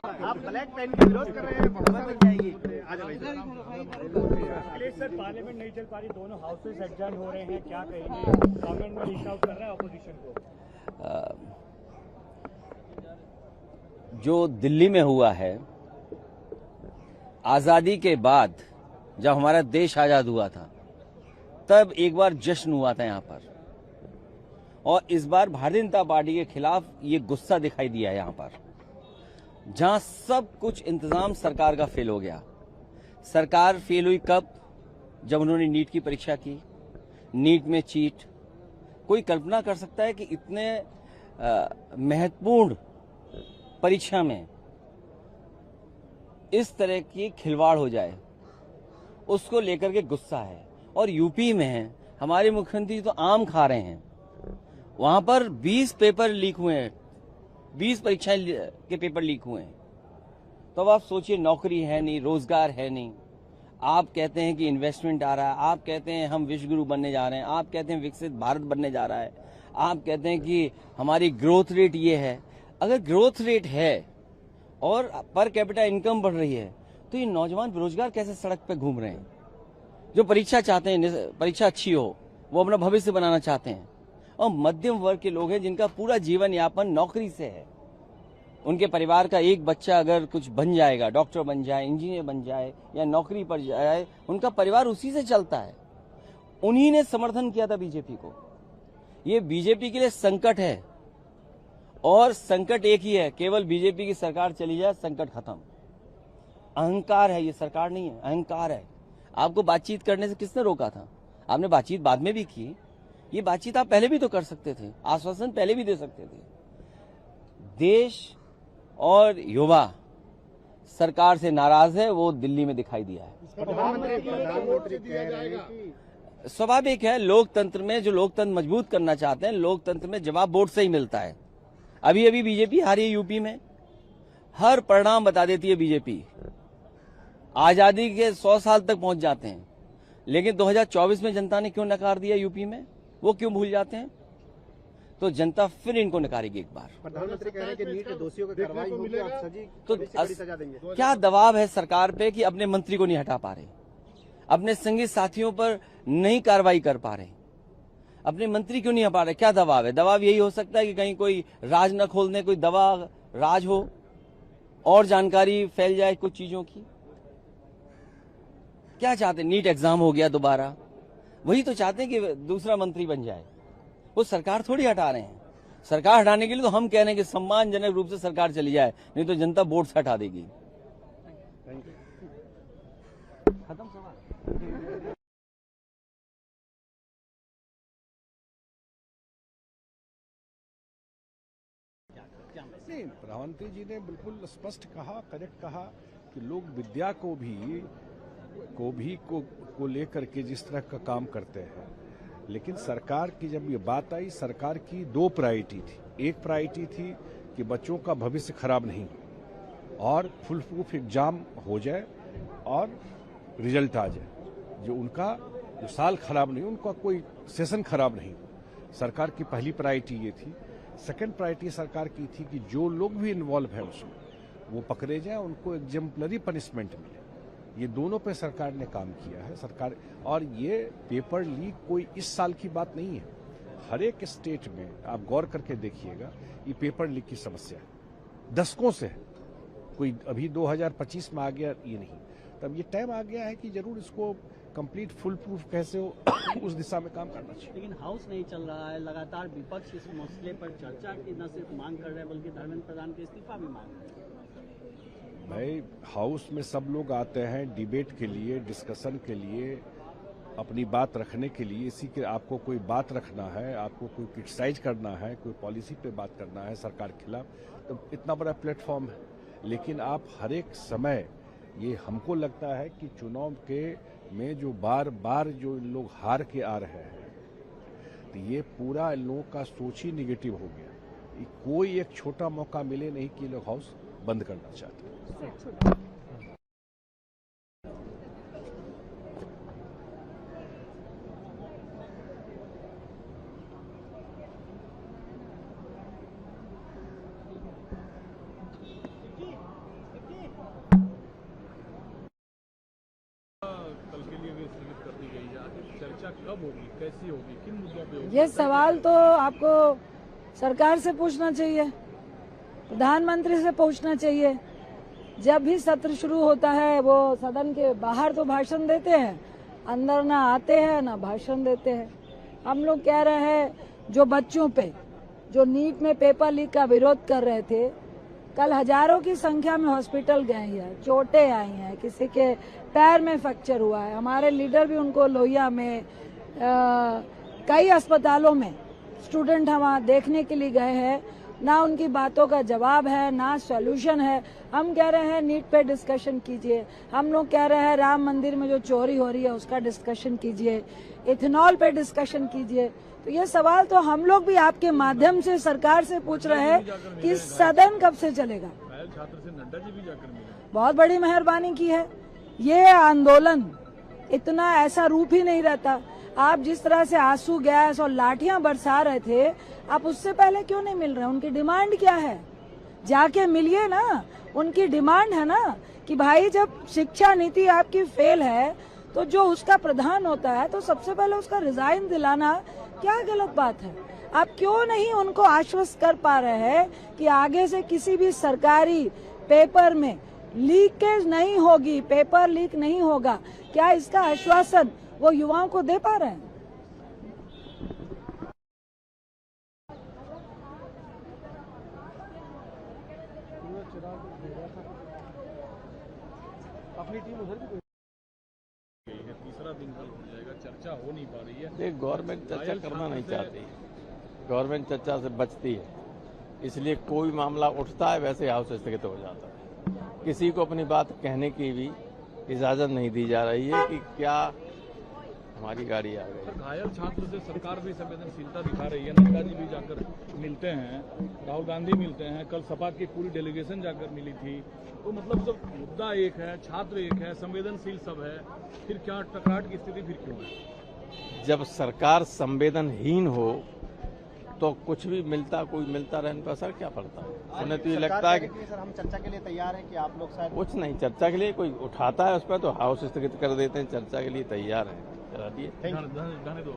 आप black pen का विरोध कर रहे हैं, बहुमत बन जाएगी। अखिलेश सर, पार्लियामेंट नहीं चल पा रही, दोनों हाउसेस एडजर्न हो रहे हैं, क्या कहेंगे? गवर्नमेंट में रीच आउट कर रहा है ऑपोजिशन को। जो दिल्ली में हुआ है, आजादी के बाद जब हमारा देश आजाद हुआ था तब एक बार जश्न हुआ था यहाँ पर, और इस बार भारतीय जनता पार्टी के खिलाफ ये गुस्सा दिखाई दिया है यहाँ पर, जहां सब कुछ इंतजाम सरकार का फेल हो गया। सरकार फेल हुई कब? जब उन्होंने नीट की परीक्षा की, नीट में चीट। कोई कल्पना कर सकता है कि इतने महत्वपूर्ण परीक्षा में इस तरह की खिलवाड़ हो जाए? उसको लेकर के गुस्सा है। और यूपी में हमारे मुख्यमंत्री तो आम खा रहे हैं, वहां पर 20 पेपर लीक हुए हैं, 20 परीक्षाएं के पेपर लीक हुए हैं। तो अब आप सोचिए, नौकरी है नहीं, रोजगार है नहीं। आप कहते हैं कि इन्वेस्टमेंट आ रहा है, आप कहते हैं हम विश्व गुरु बनने जा रहे हैं, आप कहते हैं विकसित भारत बनने जा रहा है, आप कहते हैं कि हमारी ग्रोथ रेट ये है। अगर ग्रोथ रेट है और पर कैपिटा इनकम बढ़ रही है, तो ये नौजवान बेरोजगार कैसे सड़क पे घूम रहे हैं? जो परीक्षा चाहते हैं, परीक्षा अच्छी हो, वो अपना भविष्य बनाना चाहते हैं, और मध्यम वर्ग के लोग हैं जिनका पूरा जीवन यापन नौकरी से है। उनके परिवार का एक बच्चा अगर कुछ बन जाएगा, डॉक्टर बन जाए, इंजीनियर बन जाए या नौकरी पर जाए, उनका परिवार उसी से चलता है। उन्हीं ने समर्थन किया था बीजेपी को। ये बीजेपी के लिए संकट है, और संकट एक ही है, केवल बीजेपी की सरकार चली जाए, संकट खत्म। अहंकार है, ये सरकार नहीं है, अहंकार है। आपको बातचीत करने से किसने रोका था? आपने बातचीत बाद में भी की। ये बातचीत आप पहले भी तो कर सकते थे, आश्वासन पहले भी दे सकते थे। देश और युवा सरकार से नाराज है, वो दिल्ली में दिखाई दिया है। स्वाभाविक है, लोकतंत्र में जो लोकतंत्र मजबूत करना चाहते हैं, लोकतंत्र में जवाब वोट से ही मिलता है। अभी अभी बीजेपी हारी है यूपी में, हर परिणाम बता देती है बीजेपी। आजादी के 100 साल तक पहुंच जाते हैं, लेकिन 2024 में जनता ने क्यों नकार दिया यूपी में, वो क्यों भूल जाते हैं? तो जनता फिर इनको नकारेगी एक बार। प्रधानमंत्री कह रहे हैं कि नीट दोषियों को कार्रवाई होगी, आप सजी तो सजा देंगे। क्या दबाव है सरकार पे कि अपने मंत्री को नहीं हटा पा रहे, अपने संगी साथियों पर नहीं कार्रवाई कर पा रहे, अपने मंत्री क्यों नहीं हटा रहे? क्या दबाव है? दबाव यही हो सकता है कि कहीं कोई राज न खोल दे, कोई दवा राज हो और जानकारी फैल जाए कुछ चीजों की। क्या चाहते? नीट एग्जाम हो गया दोबारा, वही तो चाहते हैं कि दूसरा मंत्री बन जाए। वो सरकार थोड़ी हटा रहे हैं। सरकार हटाने के लिए तो हम कह रहे हैं कि सम्मानजनक रूप से सरकार चली जाए, नहीं तो जनता वोट से हटा देगी। खत्म सवाल। नहीं, प्रधानमंत्री जी ने बिल्कुल स्पष्ट कहा, करेक्ट कहा कि लोग विद्या को लेकर के जिस तरह का काम करते हैं, लेकिन सरकार की जब ये बात आई, सरकार की 2 प्रायोरिटी थी। एक प्रायोरिटी थी कि बच्चों का भविष्य खराब नहीं और फुल प्रूफ एग्जाम हो जाए और रिजल्ट आ जाए, जो उनका जो साल खराब नहीं, उनका कोई सेशन खराब नहीं। सरकार की पहली प्रायोरिटी ये थी। सेकंड प्रायोरिटी सरकार की थी कि जो लोग भी इन्वॉल्व है उसमें वो पकड़े जाए, उनको एग्जाम्पलरी पनिशमेंट मिले। ये दोनों पे सरकार ने काम किया है सरकार। और ये पेपर लीक कोई इस साल की बात नहीं है, हर एक स्टेट में आप गौर करके देखिएगा, ये पेपर लीक की समस्या है, दशकों से है। कोई अभी 2025 में आ गया ये नहीं, तब ये टाइम आ गया है कि जरूर इसको कंप्लीट फुल प्रूफ कैसे हो उस दिशा में काम करना चाहिए। लेकिन हाउस नहीं चल रहा है, लगातार विपक्ष इस मसले पर चर्चा की न सिर्फ मांग कर रहे हैं बल्कि धर्मेंद्र प्रधान के इस्तीफा भी मांग रहे हैं। भाई, हाउस में सब लोग आते हैं डिबेट के लिए, डिस्कशन के लिए, अपनी बात रखने के लिए। इसी के आपको कोई बात रखना है, आपको कोई क्रिटिसाइज करना है, कोई पॉलिसी पे बात करना है सरकार के खिलाफ, तो इतना बड़ा प्लेटफॉर्म है। लेकिन आप हर एक समय, ये हमको लगता है कि चुनाव के में जो बार बार जो लोग हार के आ रहे हैं, तो ये पूरा इन लोगों का सोच ही निगेटिव हो गया। कोई एक छोटा मौका मिले नहीं कि लोग हाउस बंद करना चाहते हैं। कब होगी, कैसी होगी, किन मुद्दों पे होगी? ये सवाल तो आपको सरकार से पूछना चाहिए, प्रधानमंत्री से पूछना चाहिए। जब भी सत्र शुरू होता है वो सदन के बाहर तो भाषण देते हैं, अंदर ना आते हैं ना भाषण देते हैं। हम लोग कह रहे हैं जो बच्चों पे जो नीट में पेपर लीक का विरोध कर रहे थे, कल हजारों की संख्या में हॉस्पिटल गए हैं, चोटें आई हैं, किसी के पैर में फ्रैक्चर हुआ है। हमारे लीडर भी उनको लोहिया में कई अस्पतालों में स्टूडेंट वहाँ देखने के लिए गए हैं। ना उनकी बातों का जवाब है ना सॉल्यूशन है। हम कह रहे हैं नीट पे डिस्कशन कीजिए, हम लोग कह रहे हैं राम मंदिर में जो चोरी हो रही है उसका डिस्कशन कीजिए, इथेनॉल पे डिस्कशन कीजिए। तो ये सवाल तो हम लोग भी आपके माध्यम से सरकार से पूछ रहे हैं कि सदन कब से चलेगा। घायल छात्र से नड्डा जी भी जाकर मिले। बहुत बड़ी मेहरबानी की है। ये आंदोलन इतना ऐसा रूप ही नहीं रहता। आप जिस तरह से आंसू गैस और लाठियां बरसा रहे थे, आप उससे पहले क्यों नहीं मिल रहे? उनकी डिमांड क्या है? जाके मिलिए ना। उनकी डिमांड है ना कि भाई जब शिक्षा नीति आपकी फेल है तो जो उसका प्रधान होता है तो सबसे पहले उसका रिजाइन दिलाना क्या गलत बात है? आप क्यों नहीं उनको आश्वस्त कर पा रहे हैं कि आगे से किसी भी सरकारी पेपर में लीकेज नहीं होगी, पेपर लीक नहीं होगा? क्या इसका आश्वासन वो युवाओं को दे पा रहे हैं? अपनी टीम उधर भी तीसरा दिन कल हो जाएगा, चर्चा हो नहीं पा रही है। देख, गवर्नमेंट चर्चा करना नहीं चाहती, गवर्नमेंट चर्चा से बचती है, इसलिए कोई मामला उठता है वैसे हाउस स्थगित हो जाता है। किसी को अपनी बात कहने की भी इजाजत नहीं दी जा रही है कि क्या हमारी गाड़ी आ गई। घायल छात्र से सरकार भी संवेदनशीलता दिखा रही है। नड्डा जी भी जाकर मिलते हैं, राहुल गांधी मिलते हैं, कल सपा की पूरी डेलीगेशन जाकर मिली थी। तो मतलब जब मुद्दा एक है, छात्र एक है, संवेदनशील सब है, फिर क्या टकराट की स्थिति फिर क्यों है? जब सरकार संवेदनहीन हो तो कुछ भी मिलता कोई मिलता रहने पर असर क्या पड़ता है? उन्हें तो ये लगता है कि सर हम चर्चा के लिए तैयार हैं कि आप लोग शायद कुछ नहीं, चर्चा के लिए कोई उठाता है उस पर तो हाउस स्थगित कर देते हैं, चर्चा के लिए तैयार है, करा दिए। धन्यवाद।